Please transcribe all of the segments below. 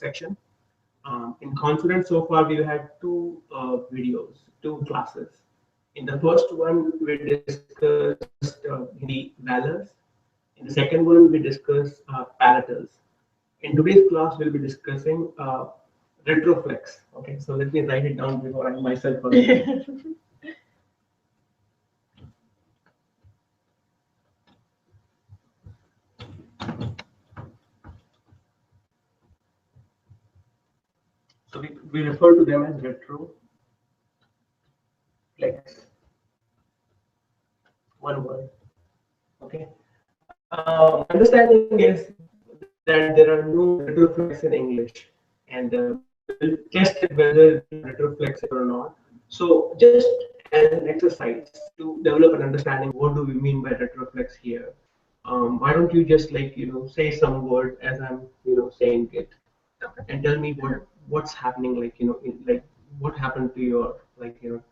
section. In Consonants, so far we had two videos, two classes. In the first one, we discussed Hindi vowels. In the second one, we discussed palatals. In today's class, we'll be discussing retroflex. Okay, so let me write it down before I myself forget. So we refer to them as retroflex. One word. Okay. Understanding is that there are no retroflex in English, and we'll test it whether it's retroflex or not. So just as an exercise to develop an understanding, what do we mean by retroflex here? Why don't you just say some word as I'm saying it, and tell me what's happening, like what happened to your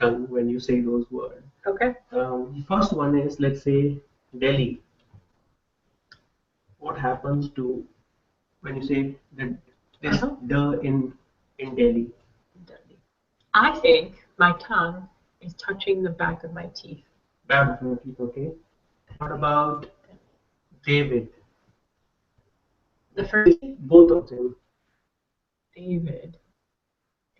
tongue when you say those words. Okay. First one is, let's say, Delhi. What happens to when you say that this in Delhi? I think my tongue is touching the back of my teeth. Back of your teeth, okay. What about David? The first Both of them. David.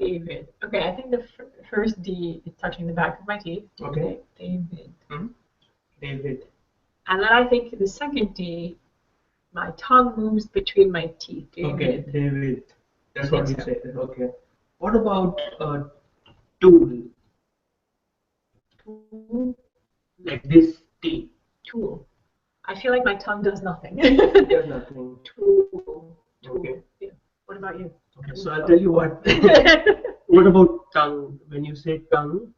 Okay, I think the first D is touching the back of my teeth. Okay. David. David. And then I think the second D, my tongue moves between my teeth. David. Okay, David. That's what you said. Okay. What about tool? Tool. Like this T. Tool. I feel like my tongue does nothing. Does nothing. Tool. Okay. Yeah. What about you? Okay, so I'll tell you what. What about tongue? When you say tongue,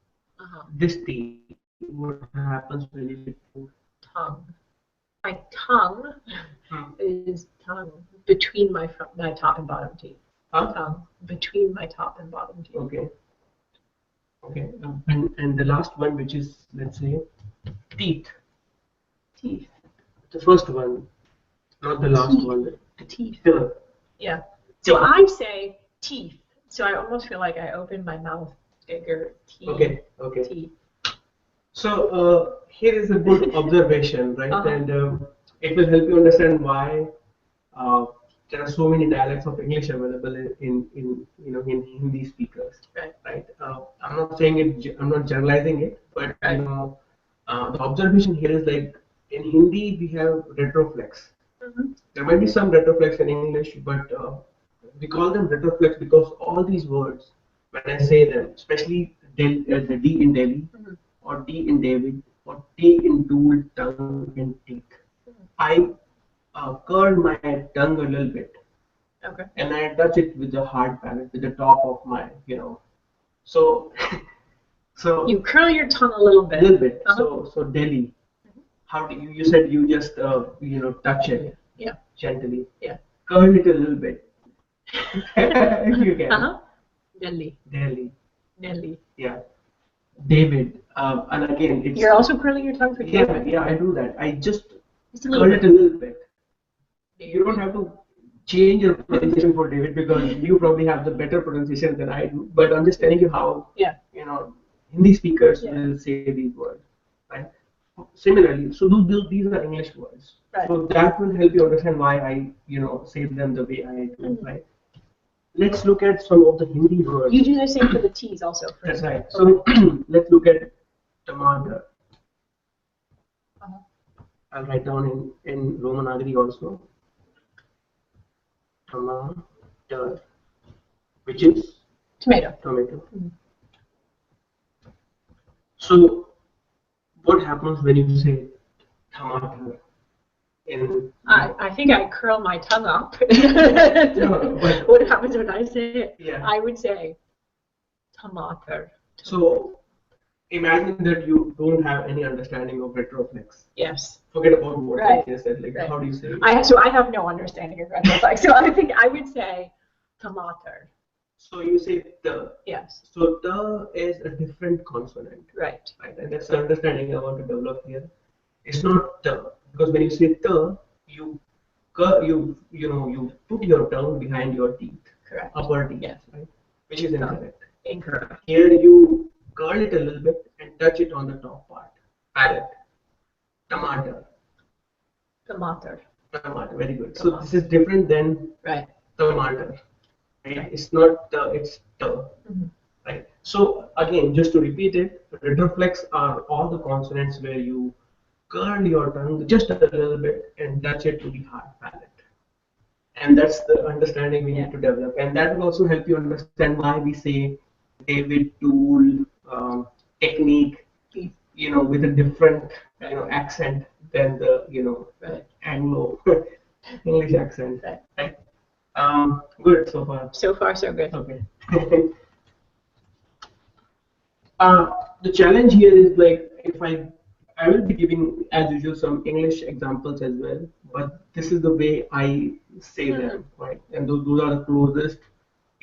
this T. What happens when you say tongue? My tongue is tongue between my top and bottom teeth. Tongue between my top and bottom teeth. Okay. Okay. And the last one, which is, let's say, teeth. Teeth. The first one, not the last one. The teeth. Yeah. So I say teeth. So I almost feel like I open my mouth bigger. Teeth. Okay. Okay. Teeth. So here is a good observation, right? And it will help you understand why there are so many dialects of English available in Hindi speakers. Right. I'm not saying it. I'm not generalizing it, but the observation here is like in Hindi we have retroflex. There might be some retroflex in English, but we call them retroflex because all these words, when I say them, especially the D in Delhi, or D in David, or T in tool, tongue, and teeth, I curl my tongue a little bit, and I touch it with the hard palate, with the top of my, so so you curl your tongue a little bit. So Delhi, how do you said you just touch it gently, curl it a little bit. If you can. Delhi. Yeah. David. And again, it's. You're also curling your tongue for David? Yeah, I do that. I just curl it a little bit. You don't have to change your pronunciation for David because you probably have the better pronunciation than I do. But I'm just telling you how Hindi speakers will say these words, right? Similarly, so these are English words. Right. So that will help you understand why I say them the way I do, right? Let's look at some of the Hindi words. You do the same for the T's also. That's right. So let's look at tomato. I'll write down in Romanagri also. Tomato, which is tomato. So what happens when you say tomato? I think I curl my tongue up. What happens when I say it? Yeah. I would say tomato. So imagine that you don't have any understanding of retroflex. Yes. Forget about what I just said. Like, how do you say it? I have no understanding of retroflex. So I think I would say tomato. So you say the. Yes. So the is a different consonant. Right. And that's the understanding I want to develop here. It's not the, because when you say the, you put your tongue behind your teeth. Correct. upper teeth, Yes. right? Which is incorrect. Incorrect. Here you curl it a little bit and touch it on the top part. Palate. Tomato. Tomato. Tomato. Very good. So Tomato. this is different than Right. tomato. Right? It's not it's right. So again, just to repeat it, retroflex are all the consonants where you curl your tongue just a little bit and touch it to the hard palate. And that's the understanding we need to develop, and that will also help you understand why we say David tool technique, with a different accent than the Anglo English accent. Right. Good so far. So far, so good. Okay. The challenge here is like if I will be giving as usual some English examples as well, but this is the way I say them, right? And those are the closest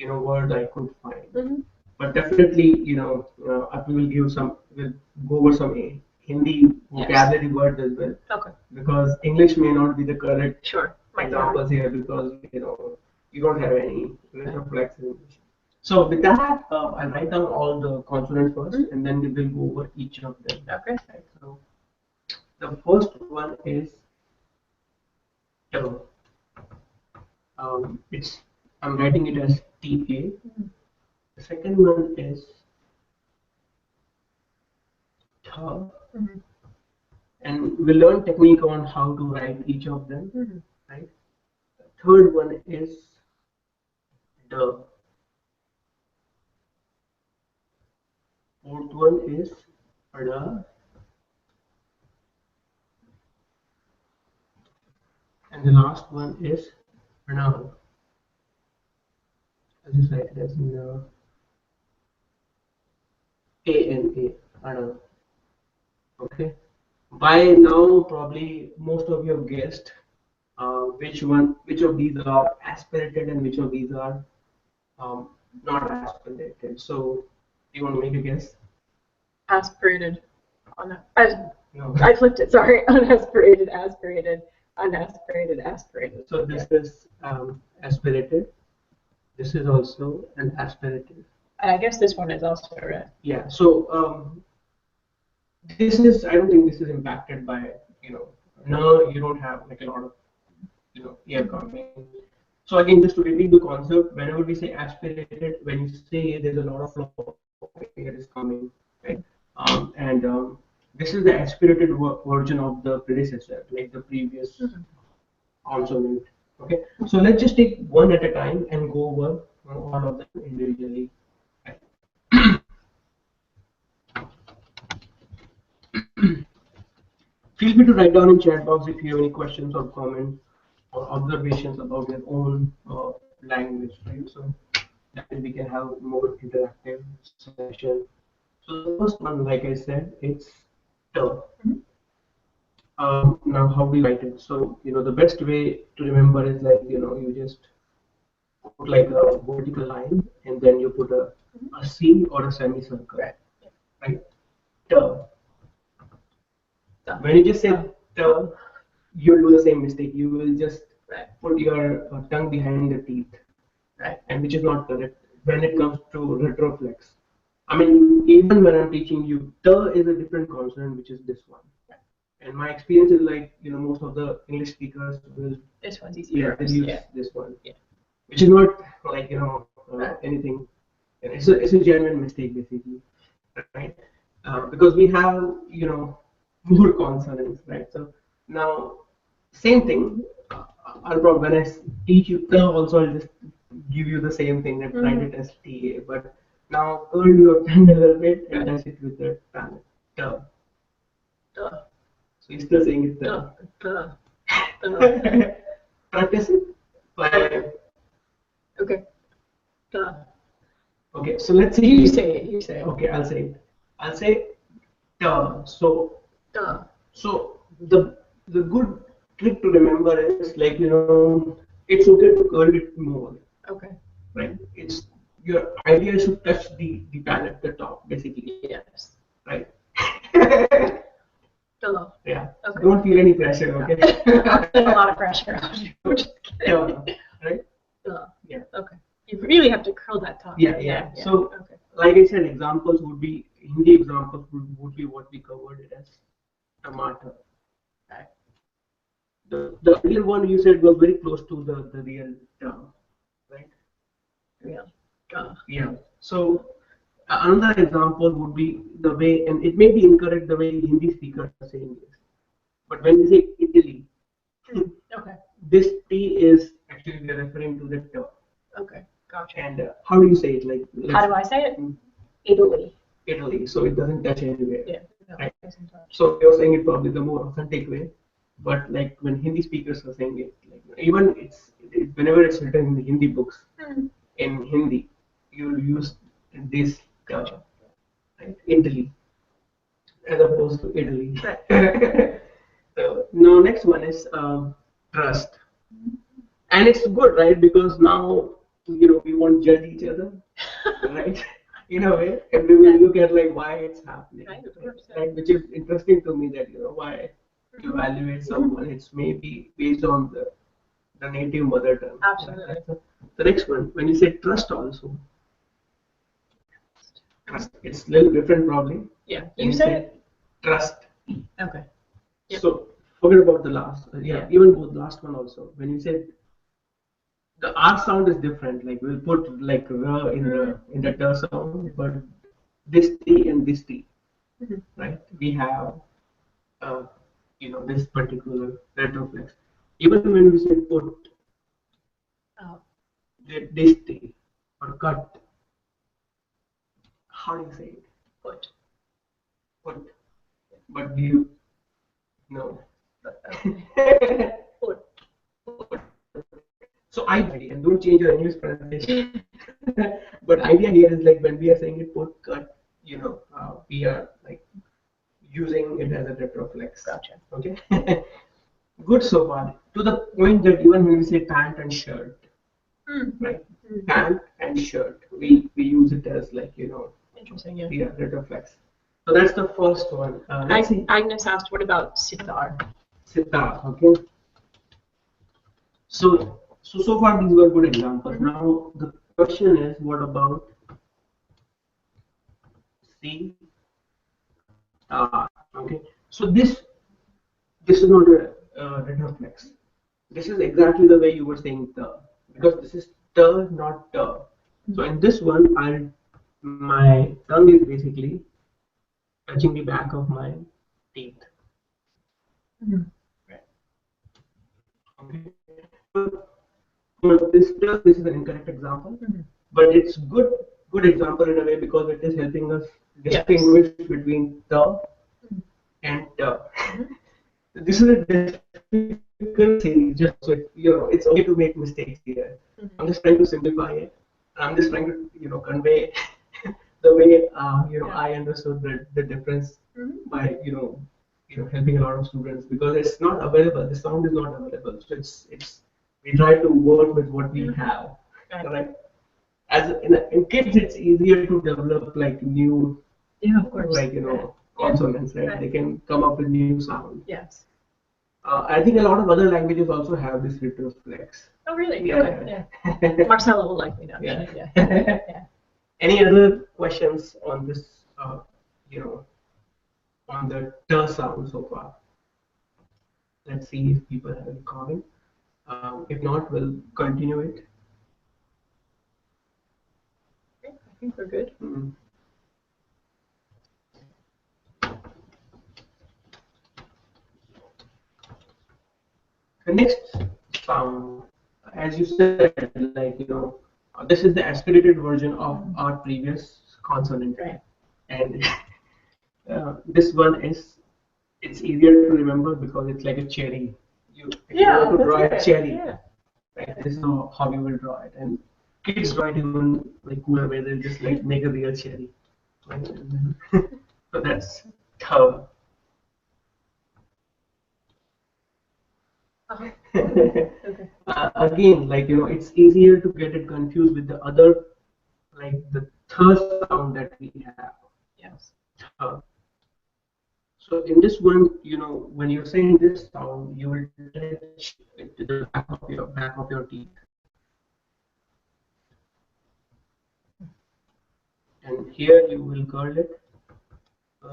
words I could find. But definitely we will we'll go over some Hindi vocabulary words as well. Okay. Because English may not be the correct Sure. examples here because you don't have any retroflex in English. So with that, I'll write down all the consonants first, and then we will go over each of them. Okay. Right, so the first one is T. I'm writing it as TA. The second one is T. And we'll learn technique on how to write each of them. Right. The third one is D. Fourth one is Ada, and the last one is Pranav. I'll just write it as A-N-A, Pranav. Okay. By now, probably most of you have guessed which of these are aspirated and which of these are not aspirated. So, do you want to make a guess? Aspirated. I flipped it. Sorry. Unaspirated, aspirated, unaspirated, aspirated. So this is aspirated. This is also an aspirated. And I guess this one is also red. Yeah. So this is. I don't think this is impacted by No, you don't have like a lot of air coming. So again, just to repeat the concept, whenever we say aspirated, when you say there's a lot of flow air is coming, right? This is the aspirated version of the predecessor, like the previous consonant. Okay, so let's just take one at a time and go over all of them individually. Feel free to write down in chat box if you have any questions or comments or observations about your own language, right? So that we can have more interactive session. So the first one, like I said, it's T. Now, how do you write it? So the best way to remember is like you just put like a vertical line and then you put a C or a semicircle, right? T. When you just say T, you'll do the same mistake. You will just put your tongue behind the teeth, right? And which is not correct when it comes to retroflex. I mean, even when I'm teaching you, T is a different consonant, which is this one. And my experience is like, most of the English speakers will this one's easier. They use this one, which is not like anything. It's a genuine mistake basically, right? Because we have more consonants, right? So now same thing. I'll probably when I teach you also I'll just give you the same thing and write it as TA, but now curl your tongue a little bit and touch it with the palate. So you're still saying it. Practice it. Okay. Okay. So let's say you say it. You say it. Okay, I'll say it. I'll say So the good trick to remember is like it's okay to curl it more. Okay. Right. It's your idea should touch the palate, the top, basically. Yes. Right. Hello. Yeah. Okay. Don't feel any pressure, okay? I feel a lot of pressure. Right? Yeah. Okay. really have to curl that tongue. Yeah. So, like I said, examples would be Hindi examples would be what we covered it as tomato. Right? The earlier one you said was very close to the real term, right? Really. Yeah. So another example would be the way, and it may be incorrect the way Hindi speakers are saying this, but when we say Italy, this T is actually we are referring to the term. Okay, gotcha. And how do you say it? Like how do I say it? Italy. Italy. So it doesn't touch anywhere. Yeah. No, right? it doesn't touch. So you're saying it probably the more authentic way, but like when Hindi speakers are saying it, like even whenever it's written in the Hindi books in Hindi, you'll use this right? Italy as opposed to Italy. So now next one is trust, and it's good, right? Because now we won't judge each other, right? In a way, and we will look at like why it's happening, right? Which is interesting to me that why you evaluate someone. It's maybe based on the native mother tongue. Absolutely. Right? The next one, when you say trust, also trust, it's a little different probably. Yeah, you said trust. Okay. Yep. So forget about the last. Even both last one also. When you said the R sound is different. Like we'll put like R in the T sound, but this T and this T, right? We have this particular retroflex. Even when we say put, this T or cut, how do you say it? Put. But do you know? Put. So idea, and don't change your English pronunciation. But idea here is like when we are saying it put, cut, we are like using it as a retroflex. Gotcha. Okay. Good so far. To the point that even when we say pant and shirt, right? Pant and shirt, we use it as like Interesting. Yeah. retroflex. So that's the first one. Agnes asked, "What about sitar?" Sitar. Okay. So far these were good examples. Now the question is, what about C star? Okay. So this is not a retroflex. This is exactly the way you were saying the, because this is the, not the. So in this one, my tongue is basically touching the back of my teeth. Right. Okay. But this is an incorrect example, but it's good example in a way because it is helping us distinguish between the and the. This is a difficult series, just so it's okay to make mistakes here. I'm just trying to simplify it. I'm just trying to convey the way I understood the difference by helping a lot of students, because it's not available. The sound is not available, so it's we try to work with what we have, right? As in kids, it's easier to develop like new, of course, like consonants, right? They can come up with new sounds. Yes. I think a lot of other languages also have this retroflex. Oh, really? Yeah. Marcella will like me now. Yeah. Any other questions on this? On the T sound so far. Let's see if people have any comment. If not, we'll continue it. I think we're good. The next sound, as you said, like this is the aspirated version of our previous consonant, right? And this one it's easier to remember because it's like a cherry. You want to draw a cherry, right? This is how you will draw it, and kids draw it even like cooler way. They'll just like make a real cherry, right? So that's how. Again, like it's easier to get it confused with the other, like the third sound that we have. Yes. So in this one, when you're saying this sound, you will touch it to the back of your teeth. here you will curl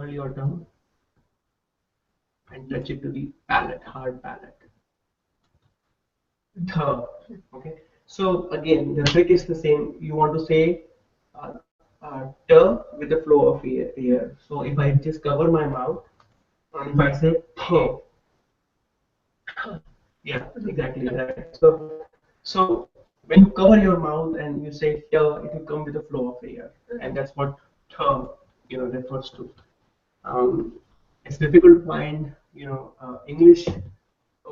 your tongue and touch it to the palate, hard palate. Okay. So again, the trick is the same. You want to say t with the flow of air. So if I just cover my mouth and if I say th, yeah, exactly right. So when you cover your mouth and you say t, it will come with the flow of air, and that's what t, refers to. It's difficult to find, English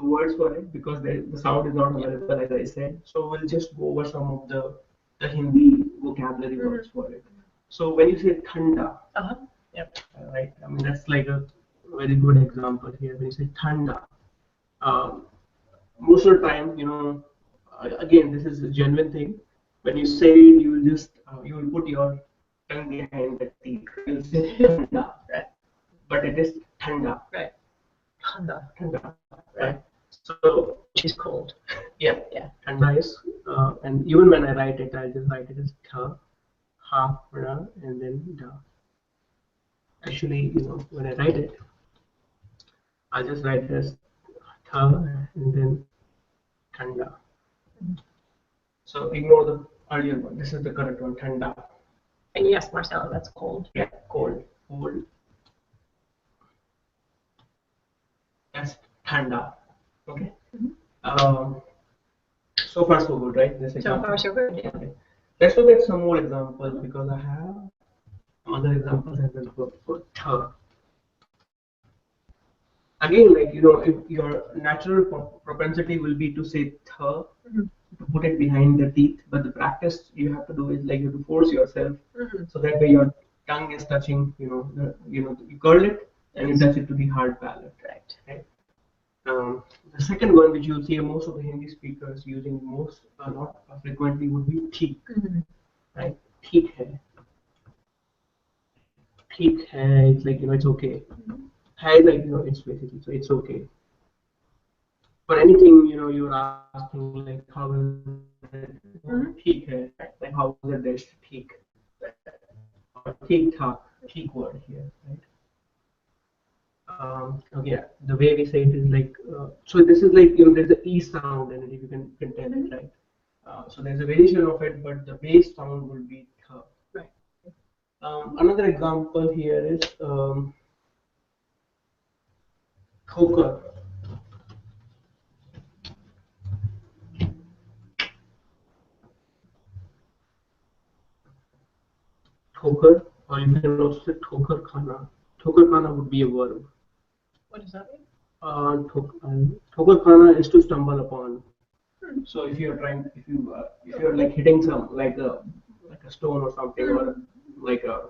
words for it because the sound is not available, as I said. So we'll just go over some of the Hindi vocabulary words for it. So when you say thanda, Yep. right? I mean that's like a very good example here. When you say thanda, most of the time, again, this is a genuine thing. When you say it, you will just you will put your tongue behind the teeth. You'll say thanda, right? But it is thanda. Right. Thanda. Thanda, right? So Which is cold. yeah, Yeah. thanda is, and even when I write it, I'll just write it as tha, ha, ra, and then da. Actually, when I write it, I'll just write it as tha and then thanda. So ignore the earlier one. This is the correct one, thanda. And yes, Marcella, that's cold. Yeah, cold. Cold. That's thanda. Okay. So far so good, right? This So example. far, so good. Yeah. Okay. Let's look at some more examples because I have other examples as well for tha. Again, like if your natural propensity will be to say tha, to put it behind the teeth, but the practice you have to do is like you have to force yourself, so that way your tongue is touching, you curl it and you touch it to the hard palate. Right. The second one, which you'll see most of the Hindi speakers using not frequently, would be theek. Right? Theek hai. Theek hai. It's like it's okay. Hai is like it's basically so it's okay. For anything you're asking like how is it? Theek hai. Like how is it this theek? Or theek tha. Theek word here. Right? Okay, the way we say it is like so. This is like there's an e sound in it. If you can tell it, right? So there's a variation of it, but the base sound will be th. Right. Another example here is thoker. Thoker, or you can also say thoker khana. Thoker khana would be a verb. What does that mean? Thoker khana is to stumble upon. So if you're if you're like hitting some like a stone or something, or like a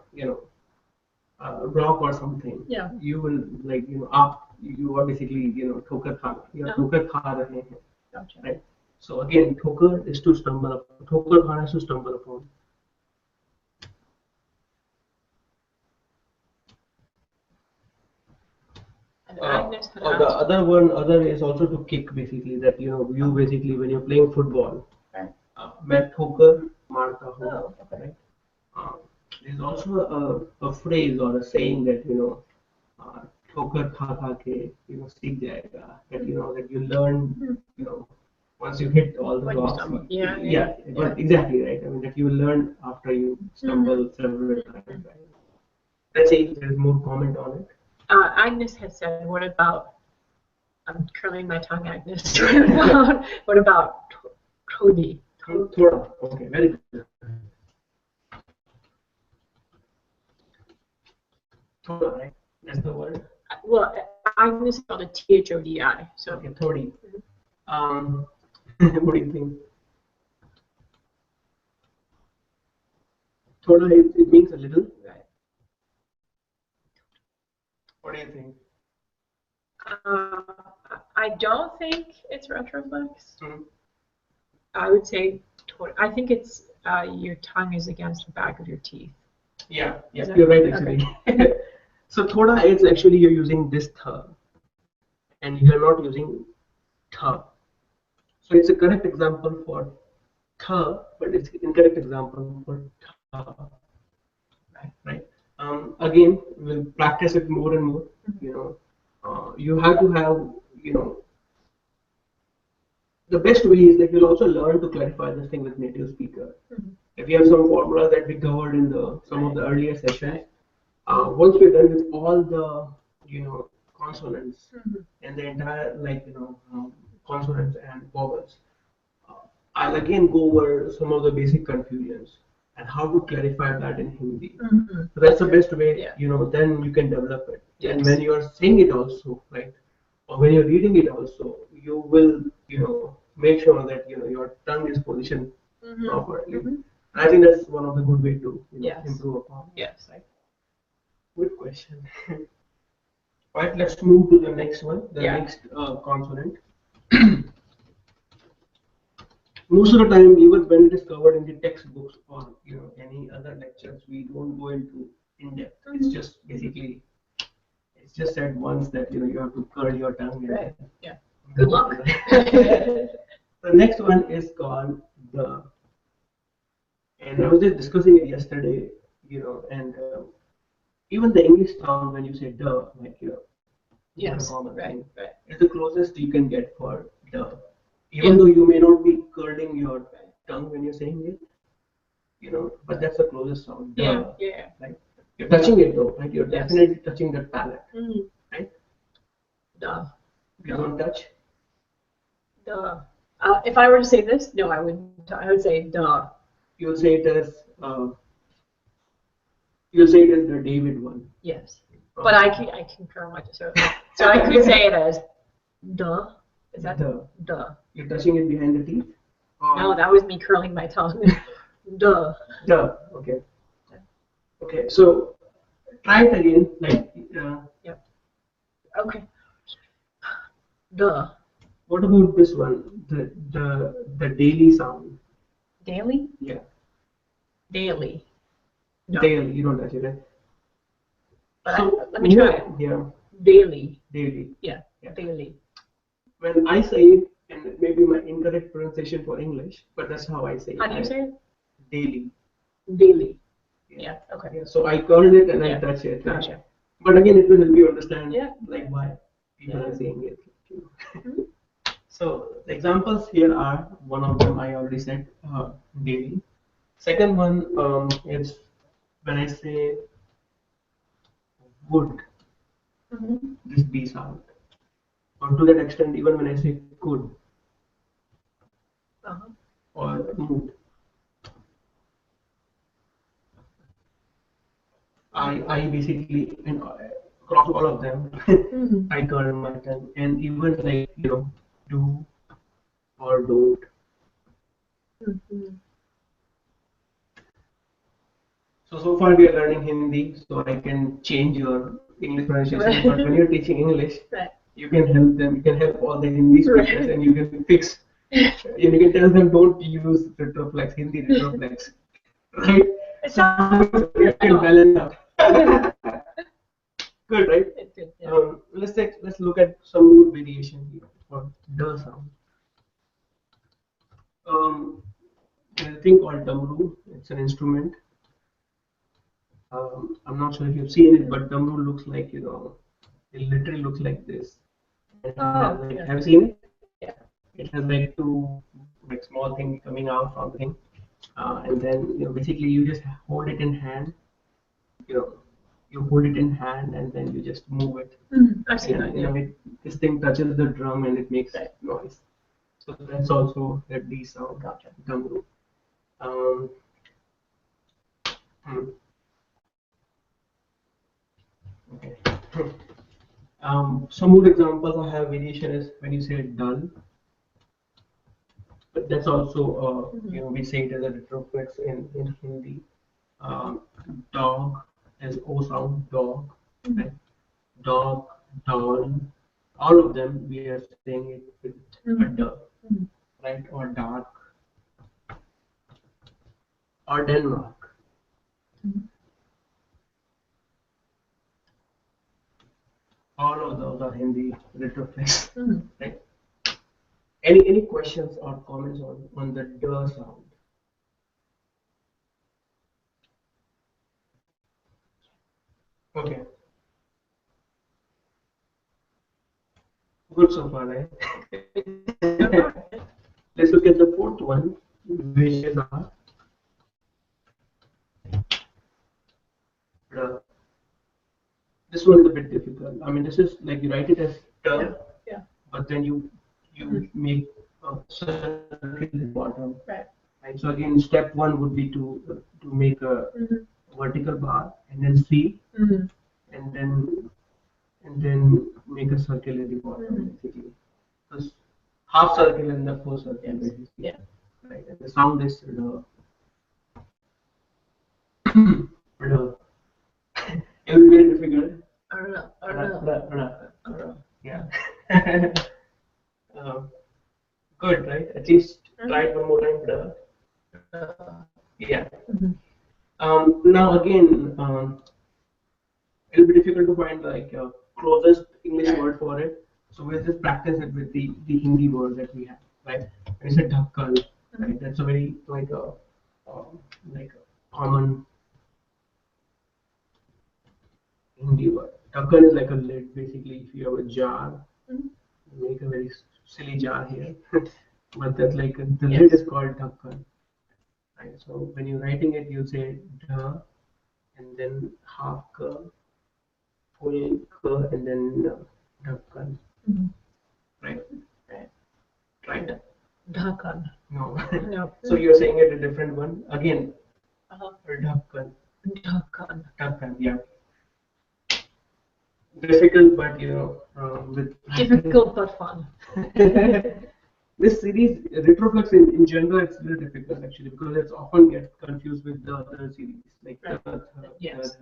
rock or something, Yeah. you will like up. You are basically thoker khana. You're thoker kha rahe hain. Gotcha. Right. So again, thoker is to stumble upon. Thoker khana is to stumble upon. The other is also to kick, basically, that you basically when you're playing football, मैं ठोकर मारता हूँ, right? There's also a phrase or a saying that ठोकर खा खा के सीख जाएगा, that that you learn once you hit all the rocks. Yeah, but exactly right. I mean that you learn after you stumble several times. Right? Let's see if there's more comment on it. Agnes has said, what about, I'm curling my tongue, Agnes. What about Thodi? Thoda. Okay, very good. Thoda, right? That's the word. Well, Agnes spelled it Thodi. So okay, Thodi. What do you think? Thoda, it means a little. Right. What do you think? I don't think it's Retroflex. I would say, I think it's your tongue is against the back of your teeth. Yeah, you're right actually. Okay. So thoda is actually you're using this tha, and you're not using tha. So it's a correct example for tha, but it's incorrect example for tha. Right? again, we'll practice it more and more. You have to have, the best way is that you'll also learn to clarify this thing with native speaker. If you have some formulas that we covered in some of the earlier sessions, once we're done with all the, consonants and the entire, consonants and vowels, I'll again go over some of the basic confusions and how to clarify that in Hindi. So that's the best way, then you can develop it. Yes. And when you are saying it also, right, or when you're reading it also, you will, make sure that, your tongue is positioned properly. I think that's one of the good way to improve upon. Yes. Good question. All right, let's move to the next one, the next consonant. Most of the time, even when it is covered in the textbooks or any other lectures, we don't go into in depth. It's just basically, it's just said once that you have to curl your tongue. Right. Yeah. Good luck. The next one is called the, and I was just discussing it yesterday. And even the English sound when you say the, like yes, common right, thing, right. it's the closest you can get for the. Even though you may not be curling your tongue when you're saying it, but that's the closest sound. Yeah. Right? You're touching it though, right? You're definitely touching the palate, right? Duh. You don't touch. Duh. If I were to say this, no, I wouldn't. I would say duh. You'll say it as. You'll say it as the David one. Yes, but I concur with you. So I could say it as duh. Is that duh? You're touching it behind the teeth? No, that was me curling my tongue. Duh. Duh. Okay. Okay. So try it again. Yep. Okay. Duh. What about this one? The daily sound. Daily? Yeah. Daily. No. Daily. You don't touch it, right? But so, let me try it. Yeah. Daily. Yeah. Daily. When I say it, and it may be my incorrect pronunciation for English, but that's how I say it. How do you say it? Daily. Yeah. Okay. Yeah, so I curl it and I touch it. Gotcha. Right? But again, it will help you understand why people are saying it. So the examples here are, one of them I already said, daily. Second one is when I say would, this B sound. Or to that extent, even when I say could or mood, I basically, across all of them, I curl my tongue, and even do or don't. So far we are learning Hindi, so I can change your English pronunciation. But when you're teaching English, you can help them. You can help all the Hindi speakers, and you can fix. You can tell them don't use Retroflex, Hindi Retroflex, right? So you can balance out. Good, right? Let's look at some mood variation here for the sound. There's a thing called damru. It's an instrument. I'm not sure if you've seen it, but damru looks like it literally looks like this. Have you seen it? Yeah. It has two small things coming out from the thing, and then basically you just hold it in hand. You hold it in hand and then you just move it. I've seen that. This thing touches the drum and it makes noise. So that's also a D sound. Gotcha. Damru. Okay. Some more examples I have variation is when you say dull, but that's also we say it as a retroflex in Hindi. Dog as O sound, dog, right? Dog, doll, all of them we are saying it with a duh, right? Or dark, or Denmark. All of those are Hindi retroflex, right? Any questions or comments on the duh sound? Okay. Good so far, right? Let's look at the fourth one, which is uh, this one is a bit difficult. I mean, this is like you write it as term, Yeah. but then you make a circle at the bottom. Right. Right. So again, step one would be to make a vertical bar and then C, and then make a circle at the bottom basically. So half circle and the full circle basically. Yeah. Right. And the sound is it will be very difficult. Yeah. Um, Good, right? At least try it one more time. Yeah. Now again, it'll be difficult to find like a closest English word for it. So we'll just practice it with the Hindi word that we have, right? And it's a dhakkan, right? That's a very like a common Hindi word. Dhakkan is like a lid, basically. If you have a jar, you make a very silly jar here, but that's like the lid is called dhakkan. Right. So when you're writing it, you say dha, and then half ka, full ka, and then dhakkan. Right. Right. Right. Dhakkan. No. No. So you're saying it a different one again. Dhakkan. Dhakkan. Dhakkan. Yeah. Difficult, but with Difficult but fun. This series, Retroflex in general, it's really difficult actually because it's often get confused with the other series like Yes.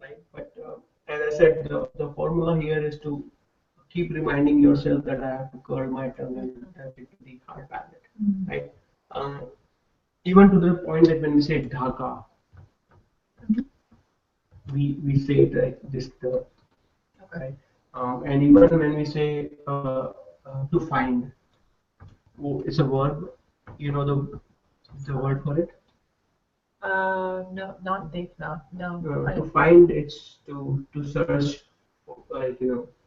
right? But as I said, the formula here is to keep reminding yourself that I have to curl my tongue and touch it to the hard palate, right? Even to the point that when we say Dhaka, we say it like this, right? And even when we say to find, it's a verb. You know the word for it. No, not Dekna. No. To find, it's to search, like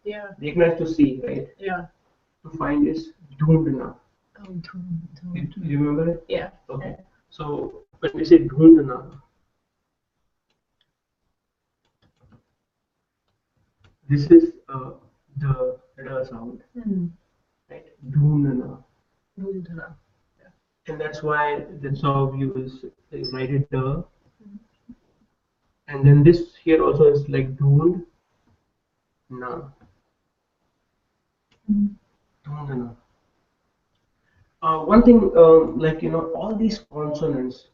Yeah. Dekna is to see, right? Yeah. To find is dhoondna. You remember it? Yeah. Okay. So when we say dhoondna, this is the sound, right? Dhoondna. Dhoondna. And that's why that's how you will write it and then this here also is like dhoond na. Dhoondna. One thing, like all these consonants,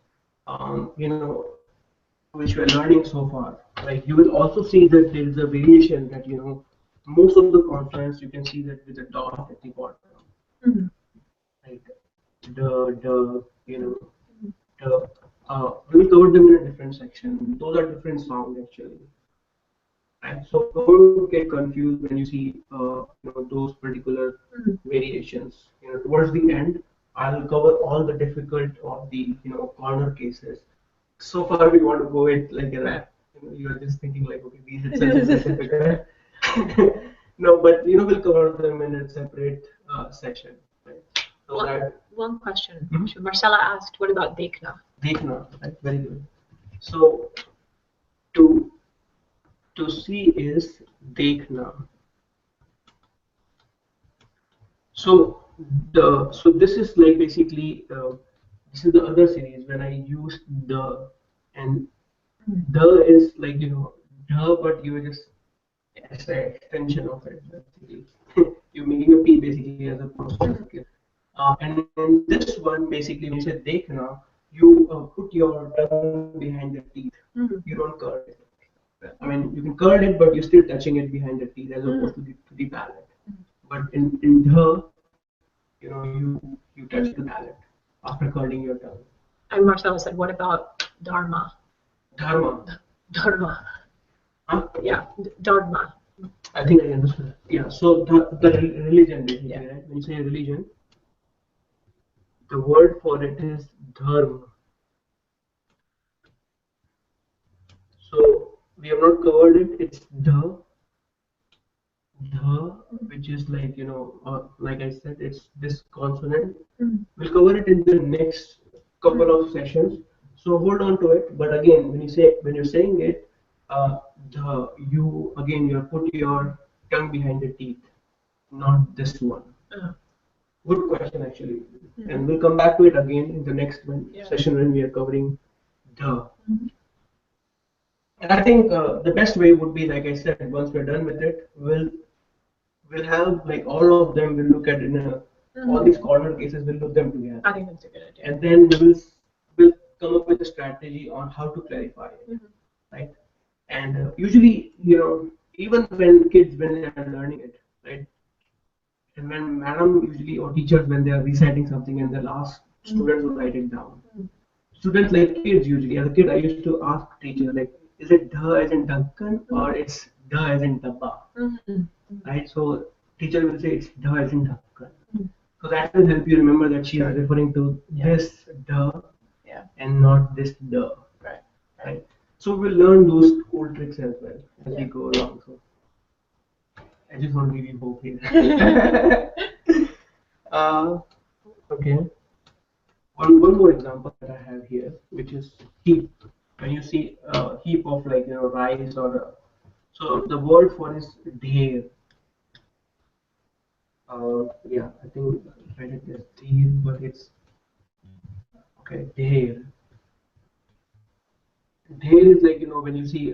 which we are learning so far, like you will also see that there is a variation that most of the consonants you can see that with a dot at the bottom, like the the we covered them in a different section. Those are different sounds actually. Right? So don't get confused when you see those particular variations. Towards the end, I'll cover all the difficult or the corner cases. So far, we want to go it like you're just thinking like, okay, these itself is difficult. No, but we'll cover them in a separate section. Right? So one question. Marcella asked, "What about Dekna?" Dekna, right? Very good. So to see is dekhna. So this is like basically this is the other series when I used the, and the is like the, but you're just it's an extension of it basically. You're making a P basically as opposed to a K. And then this one basically when you say dekhna, you put your tongue behind the teeth. You don't curl it. I mean, you can curl it, but you're still touching it behind the teeth as opposed to the palate. But in the, you touch the palate after curling your tongue. And Marcella said, "What about Dharma?" Dharma. Dharma. Huh? Yeah, Dharma. I think I understood. Yeah. So the religion basically, right? When you say religion, the word for it is dharma. So we have not covered it. It's the, which is like like I said, it's this consonant. We'll cover it in the next couple of sessions. So hold on to it. But again, when you're saying it, you have put your tongue behind the teeth, not this one. Good question actually, and we'll come back to it again in the next session when we are covering the. And I think the best way would be, like I said, once we're done with it, we'll have like all of them. We'll look at all these corner cases. We'll look them together. I think that's a good idea. And then we'll come up with a strategy on how to clarify it, right? And usually, even when they are learning it, right? And when madam usually or teachers when they are reciting something and they'll ask students to write it down. Students like kids usually. As a kid, I used to ask teacher like, is it "the" as in Duncan or it's "the" as in Dabba? Right? So teacher will say it's "the" as in Duncan. So that will help you remember that she is referring to this "the" and not this "the." Right? So we'll learn those old tricks as well as we go along. So I just want to give you hope here. Okay. One more example that I have here, which is heap. When you see a heap of rice so the word for is dher. I think I read it as dher, but it's okay. Dher. Dher is like when you see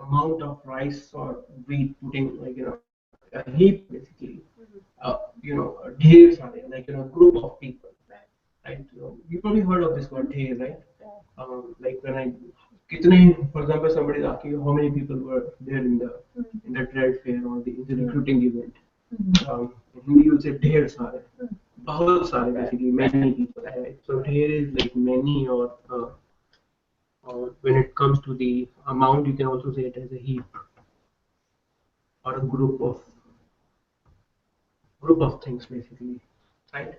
amount of rice or wheat putting a heap basically. Dhers are there, like group of people. Right? You probably heard of this word "dher," right? Like for example, somebody is asking you how many people were there in the trade fair or in the recruiting event. In Hindi you will say "dher sare," bahut sare, basically many people. Right? So "dher" is like many, or when it comes to the amount, you can also say it as a heap or a group of things, basically, right?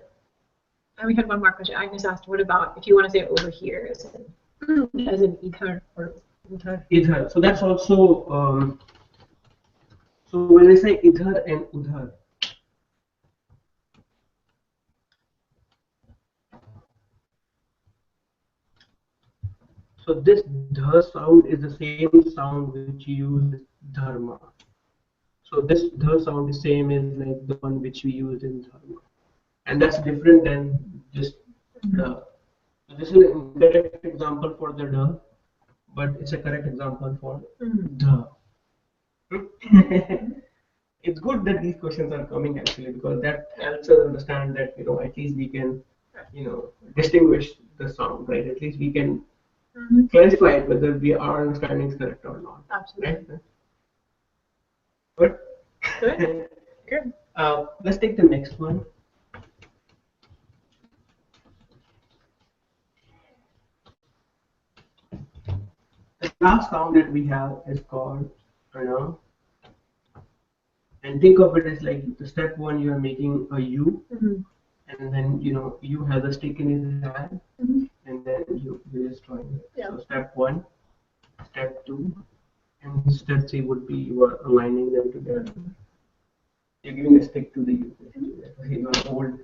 And we had one more question. Agnes asked, what about if you want to say over here as in ether or udhar? Idhar. So that's also, so when I say idhar and udhar, so this dha sound is the same sound which you use in dharma. So this dha sound is same as like the one which we use in dharma, and that's different than just the. So this is an incorrect example for the dha, but it's a correct example for dha. It's good that these questions are coming actually, because that helps us understand that at least we can distinguish the sound, right? At least we can clarify it whether our understanding is correct or not. Absolutely. Right? Good. Good. Let's take the next one. The last sound that we have is called and think of it as like the step one, you are making a U, and then you have the stick in his hand, and then you just drawing it. Yeah. So step one, step two, and step three would be you are aligning them together. You're giving a stick to the U. You are old.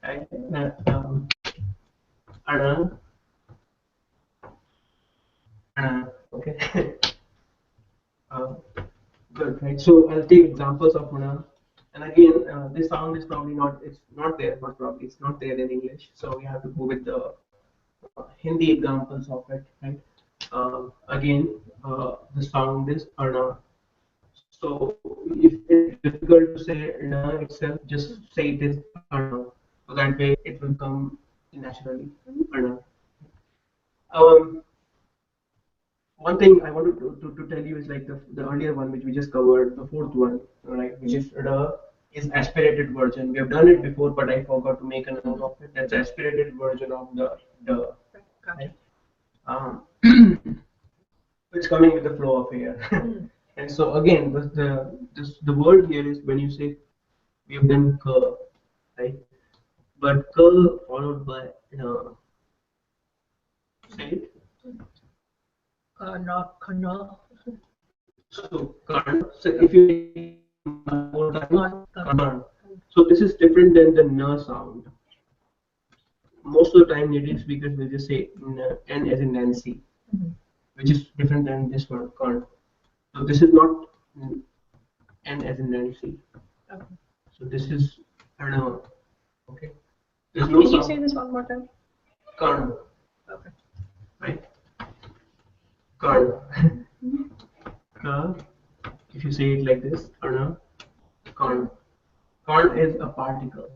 Right? Okay. Good, right? So I'll take examples of Una. And again, this sound is probably not, it's not there, but probably it's not there in English. So we have to go with the Hindi examples of it, right? Again, the sound is Arna. So if it's difficult to say Na itself, just say it is Arna. So that way it will come naturally, Arna. One thing I wanted to tell you is like the earlier one which we just covered, the fourth one, right, which is is aspirated version. We have done it before, but I forgot to make a note of it. That's aspirated version of the right? It's coming with the flow of air. And so again, the word here is when you say we have done ka, right? But ka followed by say it. Kana. So Karna. So if you take more times, Karna. So this is different than the N sound. Most of the time, native speakers will just say N as in Nancy, which is different than this one, Karna. So this is not N as in Nancy. Okay. So this is I don't know. Okay. There's Can no you sound. say this one more time? Karna. Okay. Right. Karna. If you say it like this, Karna. Karna. Karna is a particle.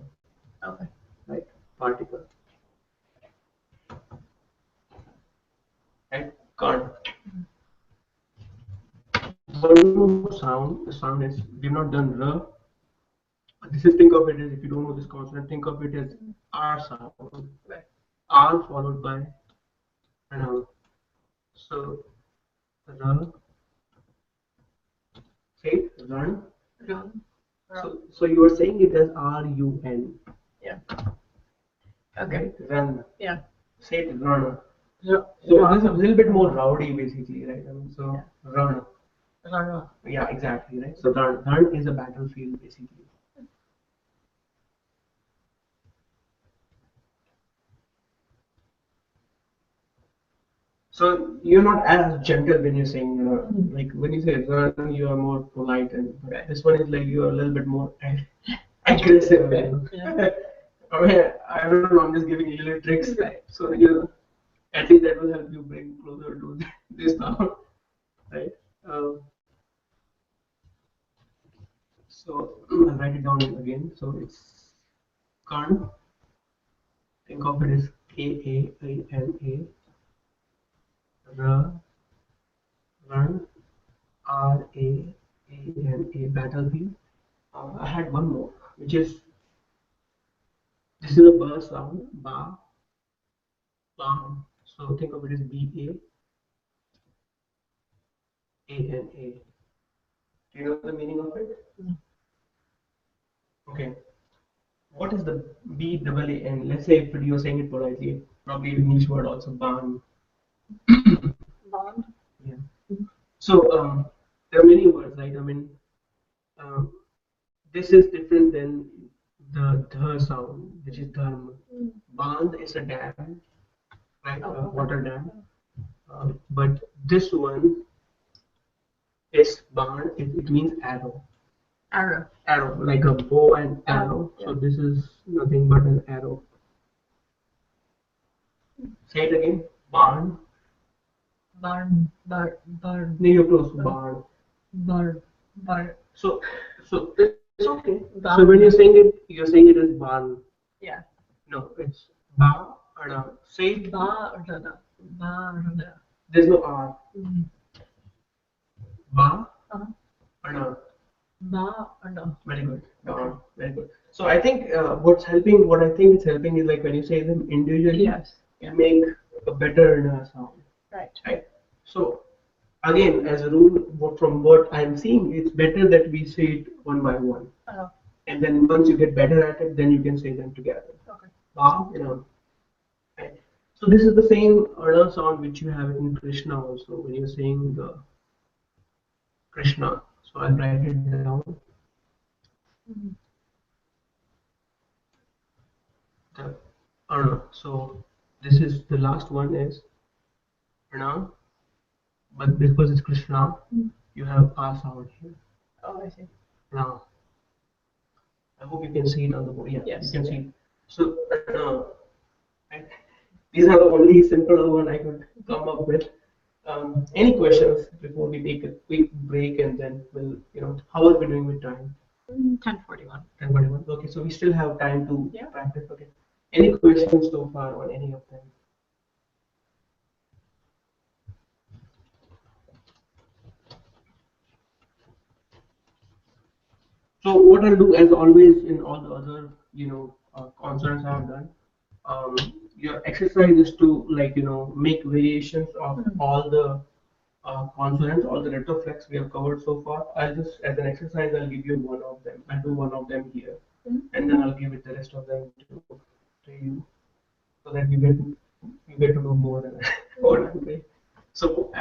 Okay. Right. Particle. Right. Karna. One more sound. The sound is we've not done R. This is think of it as if you don't know this consonant, think of it as R sound. Right. R followed by an R. So R. Say it, run. Run. So you are saying it as RUN. Yeah. Okay. Right? Run. Yeah. Say it run. So So this is a little bit more rowdy basically, right? So yeah. run. Run. Yeah, exactly, right? So run. Run is a battlefield basically. So you're not as gentle when you're saying, like when you say run, you are more polite, and this one is like you're a little bit more aggressive. Yeah. I mean, I don't know. I'm just giving you little tricks. Right. So at least that will help you bring closer to this sound, right? Um, so I'll write it down again. So it's Karn. Think of it as K-A-I-N-A. R, run, R-A-A-N-A, battlefield. I had one more, which is this is a ba sound, ba, ba. So think of it as B-A-A-N-A. Do you know the meaning of it? Okay. What is the B-double-A-N? Let's say if you're saying it politely, probably English word also, ban. Bond. Yeah. So there are many words, right? I mean, um, this is different than the dha sound, which is dharma. Band is a dam, right? A water dam. But this one is band. It means arrow. Arrow. Arrow, like a bow and arrow. Yeah. So this is nothing but an arrow. Say it again. Band. Barn. No, you're close. Band. Barn. So it's okay. So when you're saying it as barn. Yeah. No, it's ba ada. Say it. Barn. There's no R. Ba Uh-huh. ada. Barn. Very good. Very good. So I think what's helping, what I think is helping is like when you say them individually, Yes. you make a better sound. Right. Right. So again, as a rule, from what I'm seeing, it's better that we say it one by one. Uh-huh. And then once you get better at it, then you can say them together. Okay. Right. So this is the same Arna sound which you have in Krishna also when you're saying Krishna. So I'll write it down. The Arna. So this is the last one is Arna, but because it's Krishna, you have A sound here. Oh, I see. Now, I hope you can see it on the board. Yeah, Yes. you can see it. So right. These are the only simple one I could come up with. Any questions before we take a quick break and then we'll, how are we doing with time? 10:41. 10:41. Okay, so we still have time to Yeah. practice. Okay. Any questions so far on any of them? So what I'll do, as always in all the other, concerts I've done, your exercise is to make variations of all the consonants, all the retroflex we have covered so far. I'll just, as an exercise, I'll give you one of them. I'll do one of them here, and then I'll give it the rest of them to you, so that you get to do more than what I'm doing. So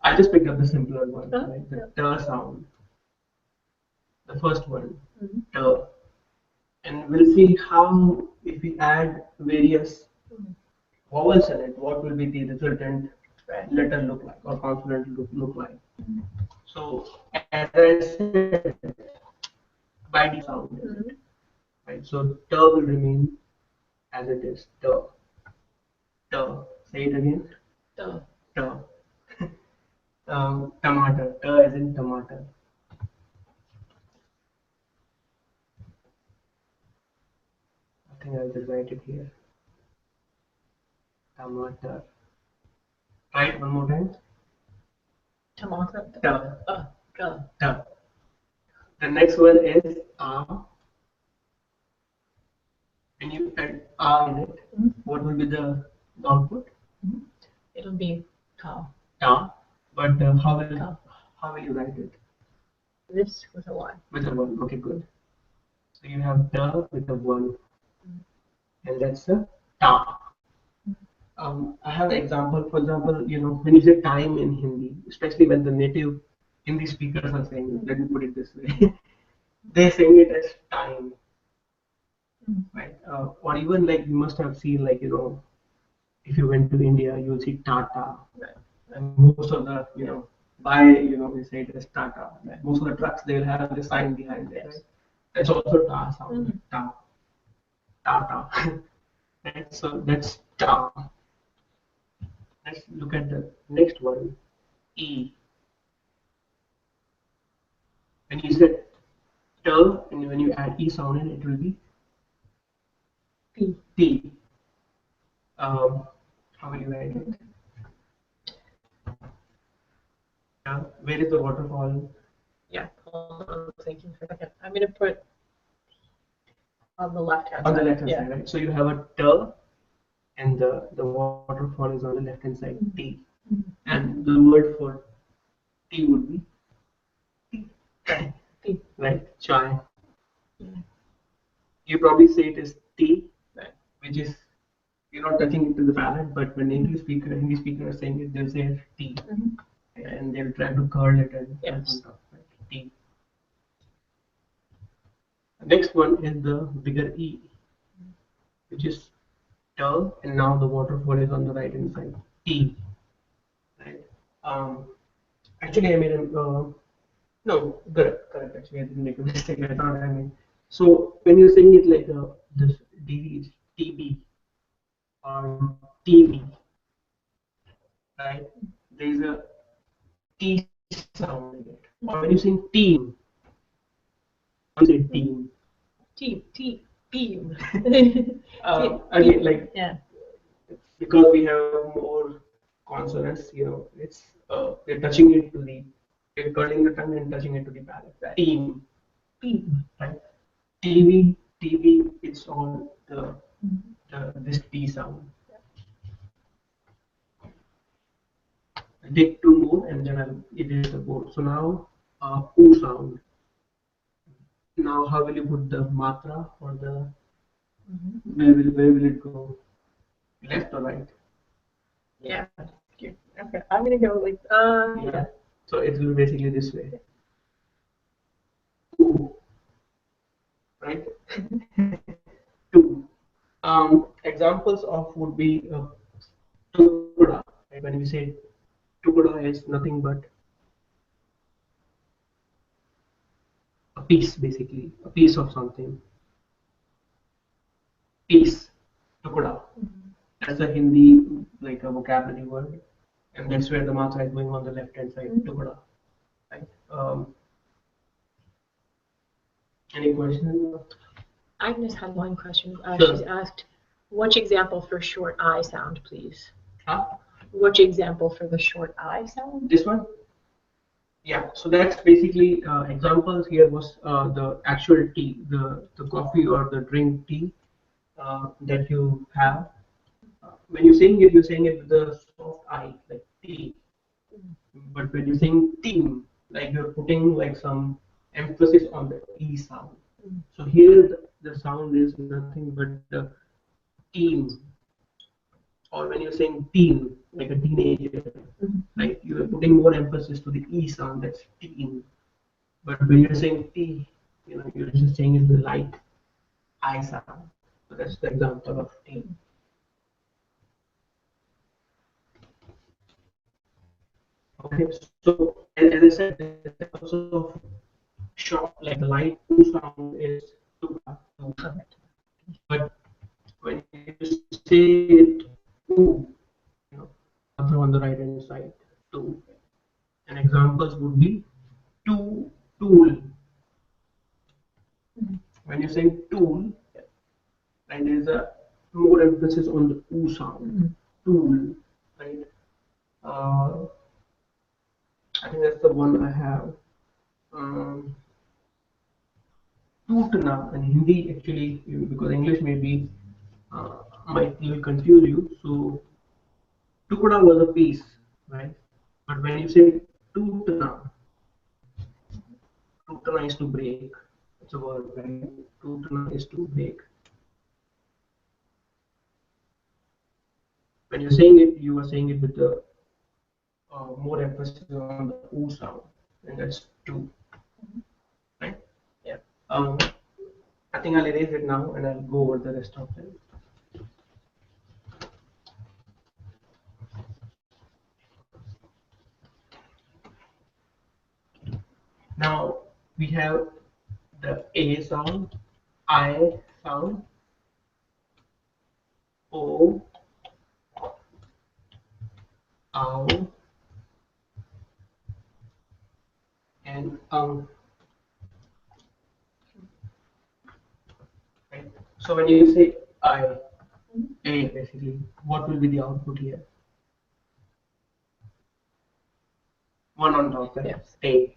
I just picked up the simpler one, Huh? right? The Yeah. t sound, the first one, Mm-hmm. t. And we'll see how if we add various vowels in it, what will be the resultant Right. letter look like or consonant look like. Mm-hmm. So as I said, by default, Mm-hmm. right? So t will remain as it is. T, t. Say it again. So, T. Tomato. T as in tomato. I think I'll just write it here. Tomato. Try it one more time. tomato. T. Go. T. The next one is when you add in it, Mm-hmm. what will be the output? Mm-hmm. It'll be cow. Ta. But Cow. how will you write it? This with a Y. With a one. Okay, good. So you have ta with a one, and that's a ta. I have an example. For example, when you say time in Hindi, especially when the native Hindi speakers are saying it, let me put it this way, they sing it as time, Mm-hmm. right? Or even like you must have seen, like if you went to India, you'll see Tata, Right. and most of the we say it as Tata. Right? Most of the trucks they will have the sign behind it, right? That's also Ta sound, Mm-hmm. Ta, Tata. Right? So that's Ta. Let's look at the next one, E. When you said T, and when you add E sound in, it will be P. T. How will you write it? Where is the waterfall? Yeah. Hold on, I'm thinking for a second. I'm gonna put on the left hand On side. the left hand Yeah. side, right? So you have a T, and the waterfall is on the left hand side, T. Mm-hmm. And the word for tea would be tea, Right. P. right? Chai. Yeah. You probably say it as tea, Right. which is you're not touching it to the palate, but when Hindi speaker are saying it, they'll say tea, Mm-hmm. and they'll try to curl it and Yes. on top, right? Tea. Next one is the bigger E, which is T, and now the waterfall is on the right hand side, T, right? Um, Actually, I made a no, correct. Actually, I didn't make a mistake. I thought I mean. So when you're saying it like this DV is TB or TV, right? There's a T sound in it. Or when you sing team, you say team. T. Beam. Again, like Yeah. because we have more consonants, it's we're touching it to the we're curling the tongue and touching it to the palate. Right. Team, Beam. right? TV, it's all Mm-hmm. this T sound. I take two more and then I'll erase the board. So now, oo sound. Now, how will you put the matra or the Mm-hmm. where will it go? Left or right? Yeah. Okay. I'm gonna go like Yeah. So it will be basically this way. Ooh, right? Two. Examples of would be tukda. Right? When we say tukda is nothing but a piece, basically, a piece of something. Piece, tukda. That's a Hindi like a vocabulary word, and that's where the matra is going on the left hand side. Mm-hmm. Tukda. Right? Any questions? I just had one question. Sure. She's asked, which example for short I sound, please? Huh? Which example for the short I sound? This one? Yeah. So that's basically examples here was the actual tea, the coffee or the drink tea that you have. When you're saying it with a soft I, like tea. But when you're saying team, like you're putting like some emphasis on the E sound. So here the sound is nothing but the team, or when you're saying teen, like a teenager, right? You are putting more emphasis to the E sound, that's teen. But when you're saying T, you're just saying it with light I sound. So that's the example of T. Okay, so as I said, there's also short, like the light two sound is two, but when you say it two, you know, on the right hand side, two, and examples would be two tool. When you say tool, and there's a more emphasis on the oo sound, tool, right? Uh, I think that's the one I have. Tootna in Hindi actually, because English maybe might little confuse you. So tukda was a piece, right? But when you say tootna, tootna is to break. It's a word, right? Tootna is to break. When you're saying it, you are saying it with the more emphasis on the oo sound, and that's two, right? Yeah. I think I'll erase it now and I'll go over the rest of them. Now we have the A sound, I sound, O, ow, and right? So when you say I, A basically, what will be the output here? One on top, right? Yes. A.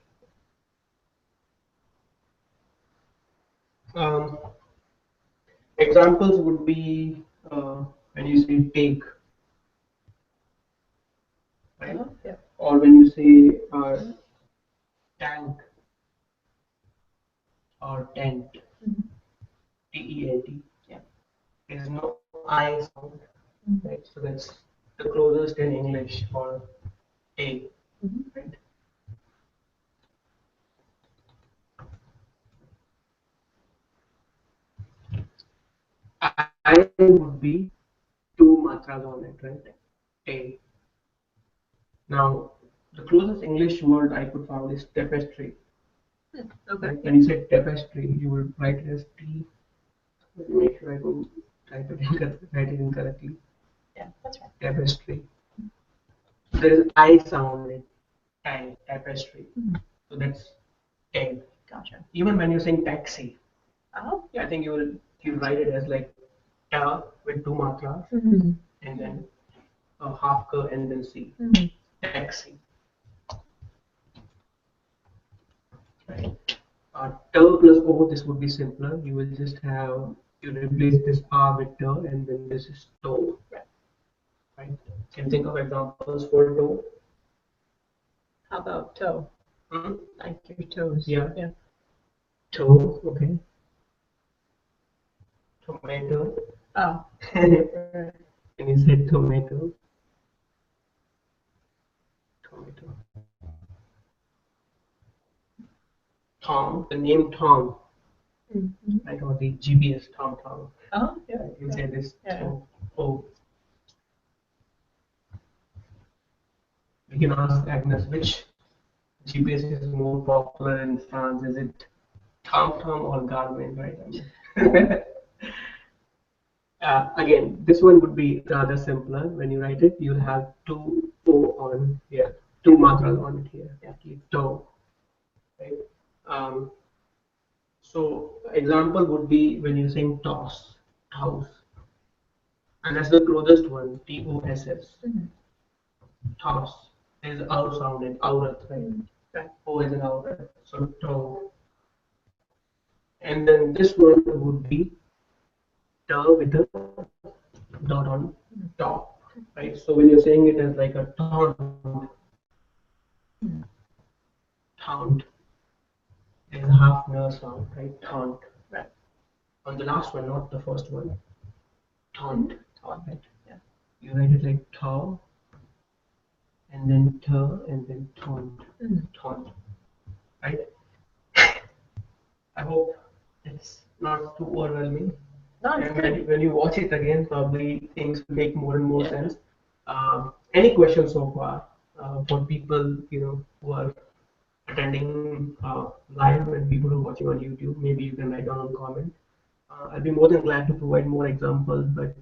Um, Examples would be when you say take, right? Yeah. Or when you say tank or tent, T-E-N-T. Yeah. There is no I sound, right? So that's the closest in English for A, right? I would be two matras on it, right? A. Now, the closest English word I could find is tapestry. Okay. Right? When you say tapestry, you will write it as T. Let me make sure I don't write it incorrectly. Yeah, that's right. Tapestry. There is I sound in tapestry. So that's A. Gotcha. Even when you're saying taxi, yeah. I think you write it as like ta with two matras and then half ka and then C. Taxi. Right. T plus O, this would be simpler. You will just have, you replace this R with T and then this is toe. Right. Can you think of examples for toe? How about toe? Like your toes. Yeah. Yeah. Toe, okay. Tomato. Oh. And you said tomato. Tomato. Tom, the name Tom. Right, or the GPS Tom. Oh, yeah. You can say this. Yeah. Oh. We can ask Agnes which GPS is more popular in France. Is it Tom or Garmin, right? Again, this one would be rather simpler. When you write it, you'll have two O on here, two matras on it here. Yeah. Toe, right? So example would be when you're saying toss, house, and that's the closest one, T-O-S-S. Toss. There's ow sound in aurat, right? O is an aurat, so toe. And then this one would be T with a dot on top, right? So when you're saying it as like a taunt, there's a half ner sound, right? Taunt, right? On the last one, not the first one. Taunt, right? Yeah. You write it like tau, and then t, and then tont, tont, right? I hope it's not too overwhelming. No, it's And good. when you watch it again, probably things will make more and more sense. Any questions so far for people who are attending live and people who are watching on YouTube? Maybe you can write down a comment. I'll be more than glad to provide more examples, but